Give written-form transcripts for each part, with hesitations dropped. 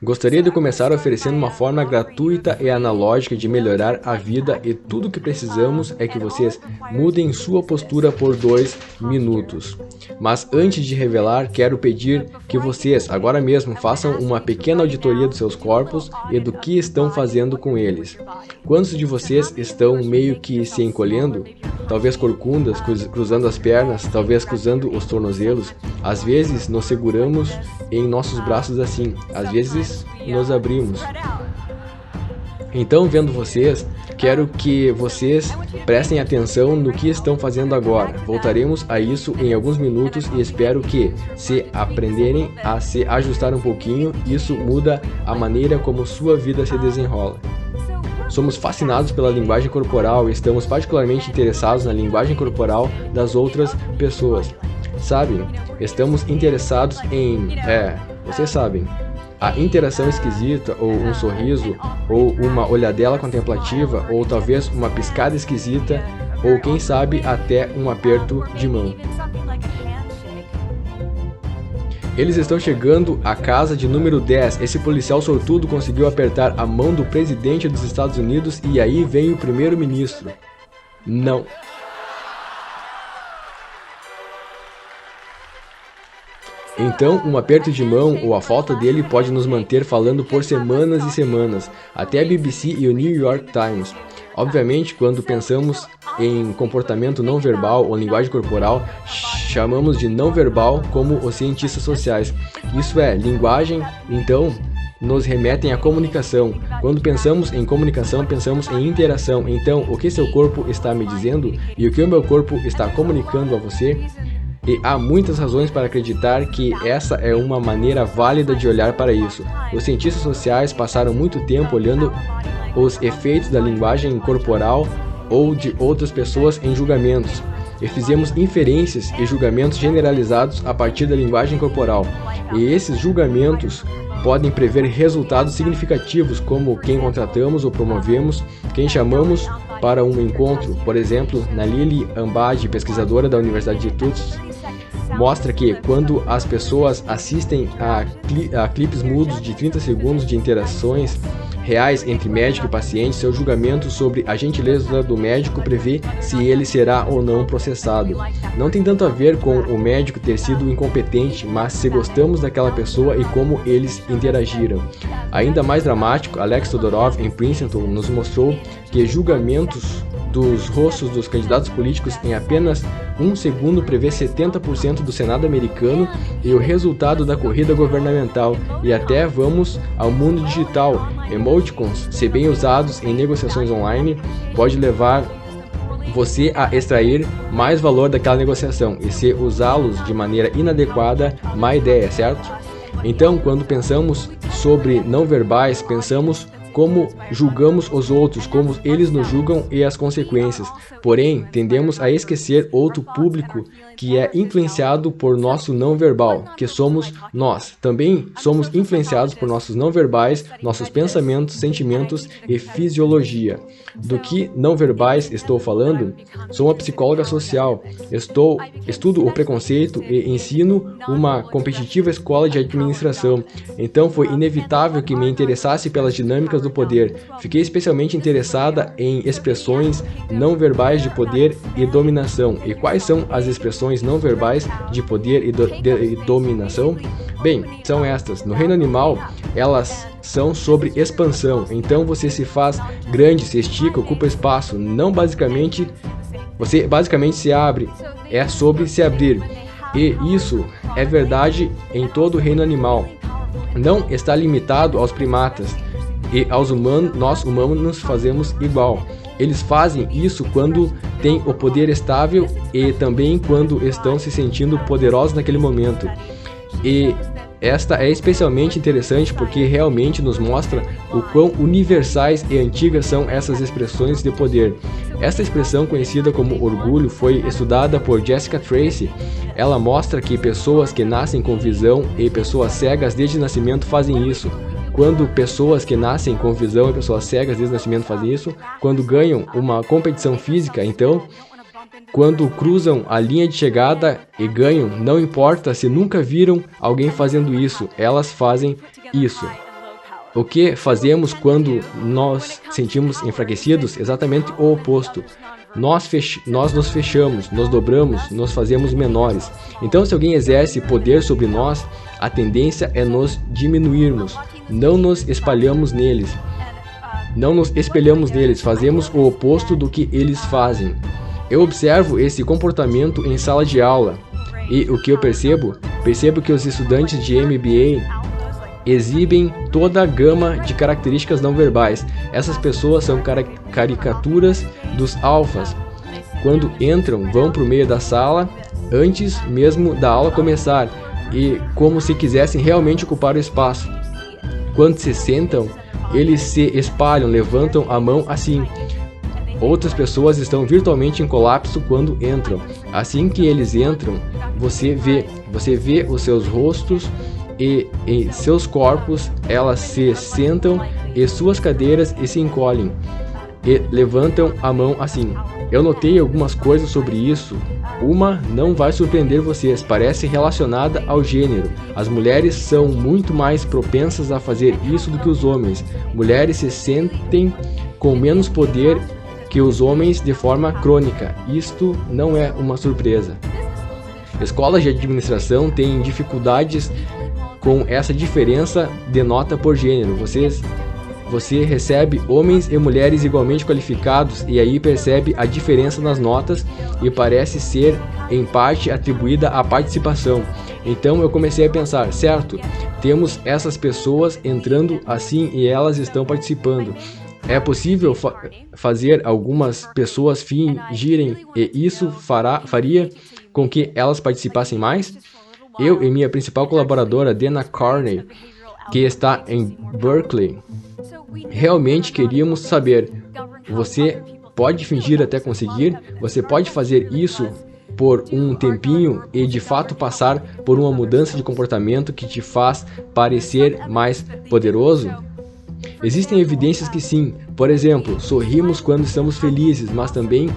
Gostaria de começar oferecendo uma forma gratuita e analógica de melhorar a vida, e tudo o que precisamos é que vocês mudem sua postura por 2 minutos. Mas antes de revelar, quero pedir que vocês agora mesmo façam uma pequena auditoria dos seus corpos e do que estão fazendo com eles. Quantos de vocês estão meio que se encolhendo? Talvez corcundas, cruzando as pernas, talvez cruzando os tornozelos. Às vezes nos seguramos em nossos braços assim, às vezes nos abrimos. Então, vendo vocês, quero que vocês prestem atenção no que estão fazendo agora. Voltaremos a isso em alguns minutos e espero que, se aprenderem a se ajustar um pouquinho, isso muda a maneira como sua vida se desenrola. Somos fascinados pela linguagem corporal e estamos particularmente interessados na linguagem corporal das outras pessoas. Sabe? Estamos interessados em... vocês sabem. A interação esquisita, ou um sorriso, ou uma olhadela contemplativa, ou talvez uma piscada esquisita, ou quem sabe até um aperto de mão. Eles estão chegando à casa de número 10. Esse policial sortudo conseguiu apertar a mão do presidente dos Estados Unidos e aí vem o primeiro-ministro. Não. Então, um aperto de mão ou a falta dele pode nos manter falando por semanas e semanas, até a BBC e o New York Times. Obviamente, quando pensamos em comportamento não verbal ou linguagem corporal, chamamos de não verbal como os cientistas sociais. Isso é, linguagem, então, nos remetem à comunicação. Quando pensamos em comunicação, pensamos em interação. Então, o que seu corpo está me dizendo e o que o meu corpo está comunicando a você? E há muitas razões para acreditar que essa é uma maneira válida de olhar para isso. Os cientistas sociais passaram muito tempo olhando os efeitos da linguagem corporal ou de outras pessoas em julgamentos, e fizemos inferências e julgamentos generalizados a partir da linguagem corporal. E esses julgamentos podem prever resultados significativos, como quem contratamos ou promovemos, quem chamamos para um encontro. Por exemplo, Nalini Ambadie, pesquisadora da Universidade de Tufts, mostra que quando as pessoas assistem a clipes mudos de 30 segundos de interações reais entre médico e paciente, seu julgamento sobre a gentileza do médico prevê se ele será ou não processado. Não tem tanto a ver com o médico ter sido incompetente, mas se gostamos daquela pessoa e como eles interagiram. Ainda mais dramático, Alex Todorov, em Princeton, nos mostrou que julgamentos dos rostos dos candidatos políticos em apenas 1 segundo prevê 70% do Senado americano e o resultado da corrida governamental. E até vamos ao mundo digital. Emoticons, se bem usados em negociações online, pode levar você a extrair mais valor daquela negociação, e se usá-los de maneira inadequada, má ideia, certo? Então, quando pensamos sobre não verbais, pensamos como julgamos os outros, como eles nos julgam e as consequências. Porém, tendemos a esquecer outro público que é influenciado por nosso não verbal, que somos nós. Também somos influenciados por nossos não verbais, nossos pensamentos, sentimentos e fisiologia. Do que não verbais estou falando? Sou uma psicóloga social. Estudo o preconceito e ensino uma competitiva escola de administração. Então foi inevitável que me interessasse pelas dinâmicas do poder. Fiquei especialmente interessada em expressões não verbais de poder e dominação. E quais são as expressões não verbais de poder e dominação? Bem, são estas. No reino animal, elas são sobre expansão. Então você se faz grande, se estica, ocupa espaço. Você basicamente se abre. É sobre se abrir. E isso é verdade em todo o reino animal. Não está limitado aos primatas. E aos humanos, nós humanos fazemos igual. Eles fazem isso quando têm o poder estável e também quando estão se sentindo poderosos naquele momento. E esta é especialmente interessante porque realmente nos mostra o quão universais e antigas são essas expressões de poder. Esta expressão, conhecida como orgulho, foi estudada por Jessica Tracy. Ela mostra que pessoas que nascem com visão e pessoas cegas desde o nascimento fazem isso. Quando pessoas que nascem com visão e pessoas cegas desde o nascimento fazem isso, quando ganham uma competição física, então quando cruzam a linha de chegada e ganham, não importa se nunca viram alguém fazendo isso, elas fazem isso. O que fazemos quando nós sentimos enfraquecidos? Exatamente o oposto. Nós nos fechamos, nos dobramos, nos fazemos menores. Então, se alguém exerce poder sobre nós, a tendência é nos diminuirmos. Não nos espalhamos neles. Não nos espelhamos neles, fazemos o oposto do que eles fazem. Eu observo esse comportamento em sala de aula. E o que eu percebo? Percebo que os estudantes de MBA exibem toda a gama de características não verbais. Essas pessoas são caricaturas dos alfas. Quando entram, vão para o meio da sala, antes mesmo da aula começar, e como se quisessem realmente ocupar o espaço. Quando se sentam, eles se espalham, levantam a mão assim. Outras pessoas estão virtualmente em colapso quando entram. Assim que eles entram, você vê os seus rostos e em seus corpos, elas se sentam em suas cadeiras e se encolhem e levantam a mão assim. Eu notei algumas coisas sobre isso. Uma não vai surpreender vocês, parece relacionada ao gênero. As mulheres são muito mais propensas a fazer isso do que os homens. Mulheres se sentem com menos poder que os homens de forma crônica. Isto não é uma surpresa. Escolas de administração têm dificuldades com essa diferença de nota por gênero. Você recebe homens e mulheres igualmente qualificados e aí percebe a diferença nas notas e parece ser em parte atribuída à participação. Então eu comecei a pensar, certo, temos essas pessoas entrando assim e elas estão participando. É possível fazer algumas pessoas fingirem e isso faria com que elas participassem mais? Eu e minha principal colaboradora, Dana Carney, que está em Berkeley, realmente queríamos saber, você pode fingir até conseguir? Você pode fazer isso por um tempinho e de fato passar por uma mudança de comportamento que te faz parecer mais poderoso? Existem evidências que sim. Por exemplo, sorrimos quando estamos felizes, mas também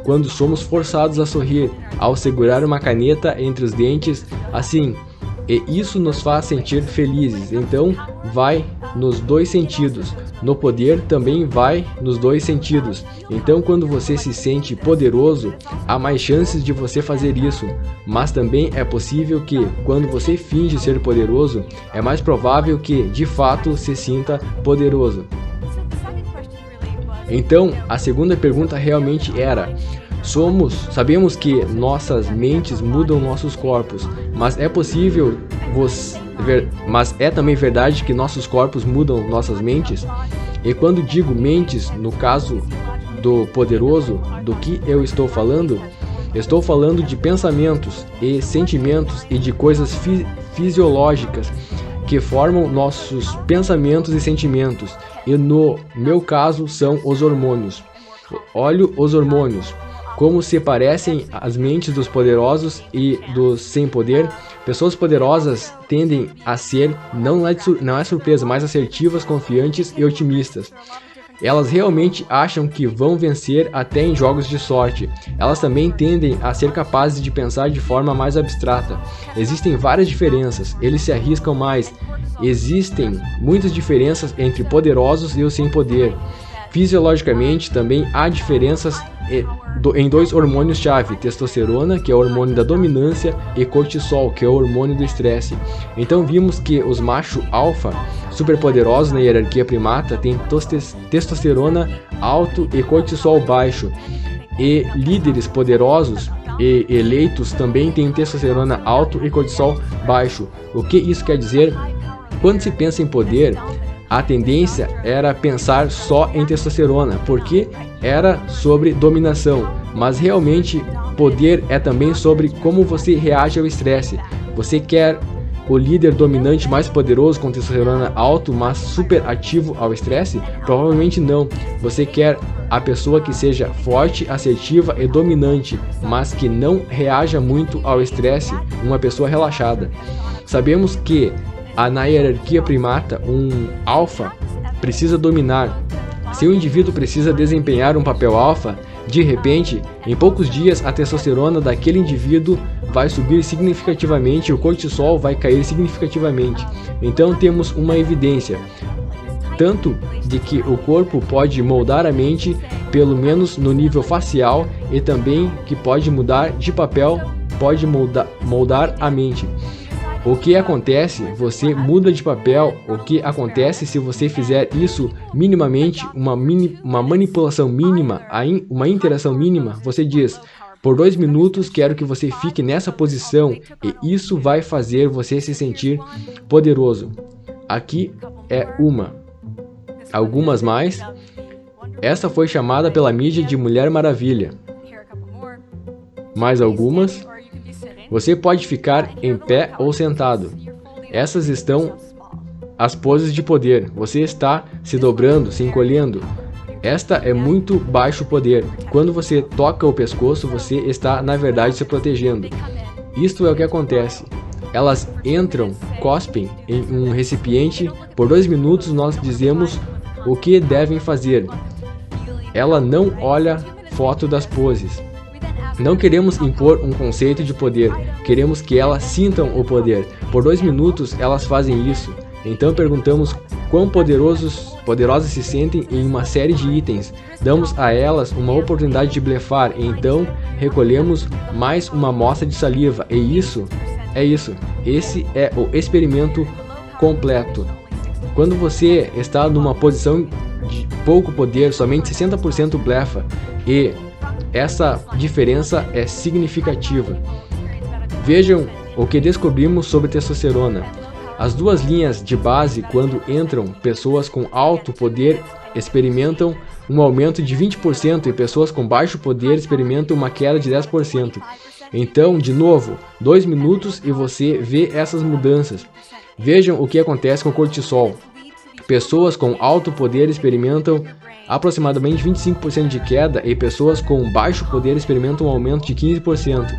quando somos forçados a sorrir, ao segurar uma caneta entre os dentes, assim, e isso nos faz sentir felizes. Então, vai nos dois sentidos. No poder também vai nos dois sentidos. Então, quando você se sente poderoso, há mais chances de você fazer isso. Mas também é possível que, quando você finge ser poderoso, é mais provável que, de fato, se sinta poderoso. Então, a segunda pergunta realmente era: sabemos que nossas mentes mudam nossos corpos, mas é possível, mas é também verdade que nossos corpos mudam nossas mentes? E quando digo mentes, no caso do poderoso, do que eu estou falando? Estou falando de pensamentos e sentimentos e de coisas fisiológicas que formam nossos pensamentos e sentimentos, e no meu caso são os hormônios. Olho os hormônios, como se parecem as mentes dos poderosos e dos sem poder. Pessoas poderosas tendem a ser, não é surpresa, mais assertivas, confiantes e otimistas. Elas realmente acham que vão vencer até em jogos de sorte. Elas também tendem a ser capazes de pensar de forma mais abstrata. Existem várias diferenças, eles se arriscam mais. Existem muitas diferenças entre poderosos e os sem poder. Fisiologicamente, também há diferenças em dois hormônios-chave, testosterona, que é o hormônio da dominância, e cortisol, que é o hormônio do estresse. Então vimos que os machos alfa, superpoderosos na hierarquia primata, têm testosterona alto e cortisol baixo, e líderes poderosos e eleitos também têm testosterona alto e cortisol baixo. O que isso quer dizer? Quando se pensa em poder, a tendência era pensar só em testosterona, porque era sobre dominação, mas realmente poder é também sobre como você reage ao estresse. Você quer o líder dominante mais poderoso com testosterona alto, mas super ativo ao estresse? Provavelmente não. Você quer a pessoa que seja forte, assertiva e dominante, mas que não reaja muito ao estresse, uma pessoa relaxada. Sabemos que na hierarquia primata, um alfa precisa dominar. Se o indivíduo precisa desempenhar um papel alfa, De repente, em poucos dias, a testosterona daquele indivíduo vai subir significativamente e o cortisol vai cair significativamente. Então temos uma evidência, tanto de que o corpo pode moldar a mente, pelo menos no nível facial, e também que pode mudar de papel, pode moldar a mente. O que acontece? Você muda de papel. O que acontece se você fizer isso minimamente, uma manipulação mínima, uma interação mínima? Você diz, por 2 minutos quero que você fique nessa posição e isso vai fazer você se sentir poderoso. Aqui é algumas mais. Essa foi chamada pela mídia de Mulher Maravilha. Mais algumas. Você pode ficar em pé ou sentado. Essas estão as poses de poder. Você está se dobrando, se encolhendo. Esta é muito baixo poder. Quando você toca o pescoço, você está, na verdade, se protegendo. Isto é o que acontece. Elas entram, cospem em um recipiente. Por 2 minutos nós dizemos o que devem fazer. Ela não olha foto das poses. Não queremos impor um conceito de poder, queremos que elas sintam o poder. Por 2 minutos elas fazem isso. Então perguntamos quão poderosas se sentem em uma série de itens. Damos a elas uma oportunidade de blefar e então recolhemos mais uma amostra de saliva. E isso é isso. Esse é o experimento completo. Quando você está numa posição de pouco poder, somente 60% blefa e essa diferença é significativa. Vejam o que descobrimos sobre testosterona. As 2 linhas de base, quando entram, pessoas com alto poder experimentam um aumento de 20% e pessoas com baixo poder experimentam uma queda de 10%. Então, de novo, 2 minutos e você vê essas mudanças. Vejam o que acontece com o cortisol. Pessoas com alto poder experimentam aproximadamente 25% de queda e pessoas com baixo poder experimentam um aumento de 15%.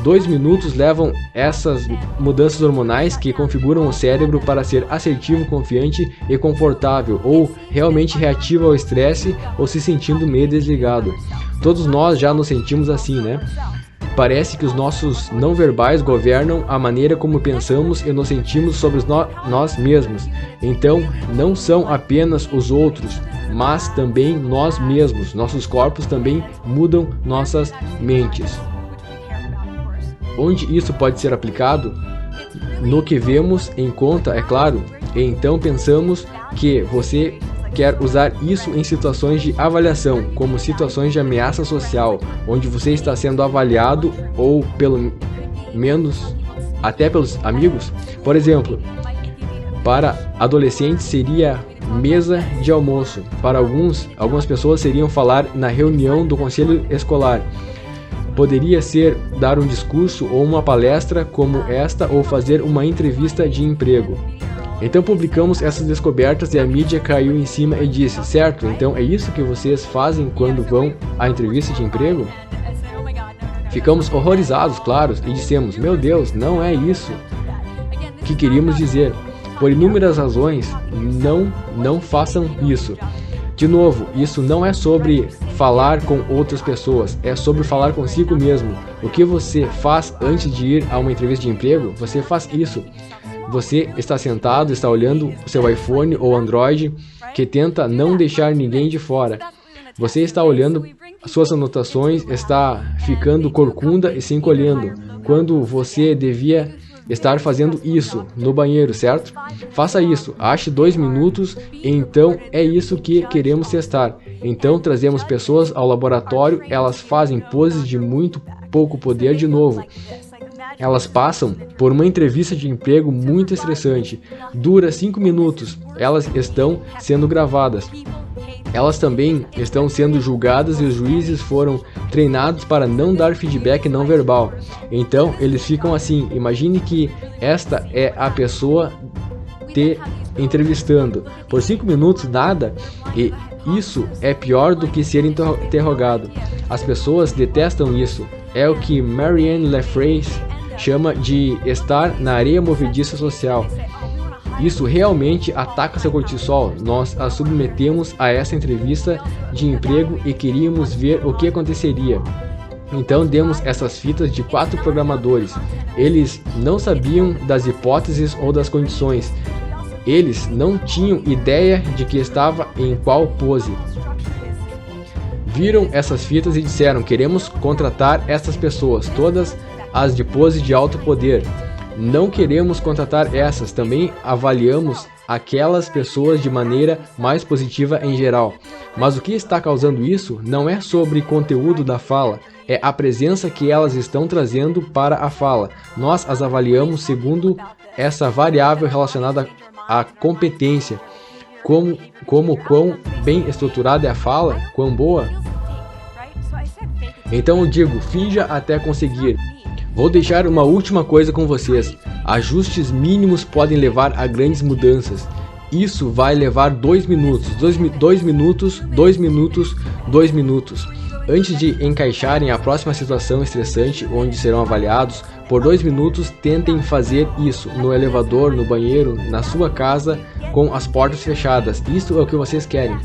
2 minutos levam essas mudanças hormonais que configuram o cérebro para ser assertivo, confiante e confortável, ou realmente reativo ao estresse ou se sentindo meio desligado. Todos nós já nos sentimos assim, né? Parece que os nossos não verbais governam a maneira como pensamos e nos sentimos sobre nós mesmos. Então, não são apenas os outros, mas também nós mesmos. Nossos corpos também mudam nossas mentes. Onde isso pode ser aplicado? No que vemos em conta, é claro. E então pensamos que você quer usar isso em situações de avaliação, como situações de ameaça social, onde você está sendo avaliado ou pelo menos até pelos amigos. Por exemplo, para adolescentes seria mesa de almoço. Para algumas pessoas seriam falar na reunião do conselho escolar. Poderia ser dar um discurso ou uma palestra como esta ou fazer uma entrevista de emprego. Então publicamos essas descobertas e a mídia caiu em cima e disse, certo, então é isso que vocês fazem quando vão à entrevista de emprego? Ficamos horrorizados, claro, e dissemos, meu Deus, não é isso que queríamos dizer. Por inúmeras razões, não façam isso. De novo, isso não é sobre falar com outras pessoas, é sobre falar consigo mesmo. O que você faz antes de ir a uma entrevista de emprego, você faz isso. Você está sentado, está olhando o seu iPhone ou Android, que tenta não deixar ninguém de fora. Você está olhando suas anotações, está ficando corcunda e se encolhendo, quando você devia estar fazendo isso no banheiro, certo? Faça isso, ache 2 minutos, e então é isso que queremos testar. Então trazemos pessoas ao laboratório, elas fazem poses de muito pouco poder de novo. Elas passam por uma entrevista de emprego muito estressante, dura 5 minutos, elas estão sendo gravadas. Elas também estão sendo julgadas e os juízes foram treinados para não dar feedback não verbal. Então eles ficam assim, imagine que esta é a pessoa te entrevistando. Por 5 minutos nada, e isso é pior do que ser interrogado. As pessoas detestam isso. É o que Marianne Lefray chama de estar na areia movediça social. Isso realmente ataca seu cortisol. Nós a submetemos a essa entrevista de emprego e queríamos ver o que aconteceria. Então demos essas fitas de 4 programadores. Eles não sabiam das hipóteses ou das condições. Eles não tinham ideia de que estava em qual pose. Viram essas fitas e disseram: queremos contratar essas pessoas, todas as de pose de alto poder. Não queremos contratar essas, também avaliamos aquelas pessoas de maneira mais positiva em geral. Mas o que está causando isso não é sobre conteúdo da fala, é a presença que elas estão trazendo para a fala. Nós as avaliamos segundo essa variável relacionada à competência, como quão bem estruturada é a fala, quão boa. Então eu digo, finja até conseguir. Vou deixar uma última coisa com vocês. Ajustes mínimos podem levar a grandes mudanças. Isso vai levar 2 minutos, 2 minutos, 2 minutos, 2 minutos. Antes de encaixarem a próxima situação estressante onde serão avaliados, por 2 minutos tentem fazer isso no elevador, no banheiro, na sua casa, com as portas fechadas. Isso é o que vocês querem.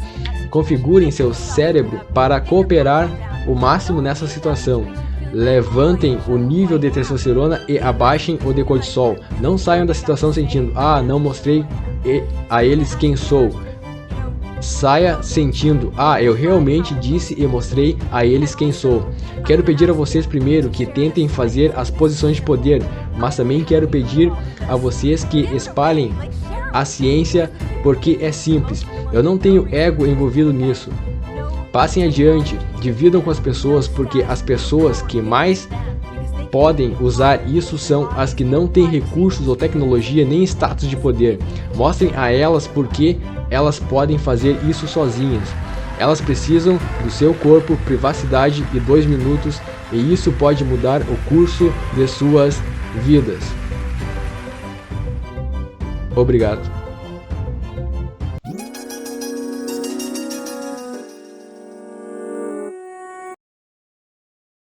Configurem seu cérebro para cooperar o máximo nessa situação. Levantem o nível de testosterona e abaixem o de cortisol. Não saiam da situação sentindo: ah, não mostrei a eles quem sou. Saia sentindo: ah, eu realmente disse e mostrei a eles quem sou. Quero pedir a vocês primeiro que tentem fazer as posições de poder, mas também quero pedir a vocês que espalhem a ciência, porque é simples. Eu não tenho ego envolvido nisso. Passem adiante, dividam com as pessoas, porque as pessoas que mais podem usar isso são as que não têm recursos ou tecnologia nem status de poder. Mostrem a elas porque elas podem fazer isso sozinhas. Elas precisam do seu corpo, privacidade e 2 minutos, e isso pode mudar o curso de suas vidas. Obrigado.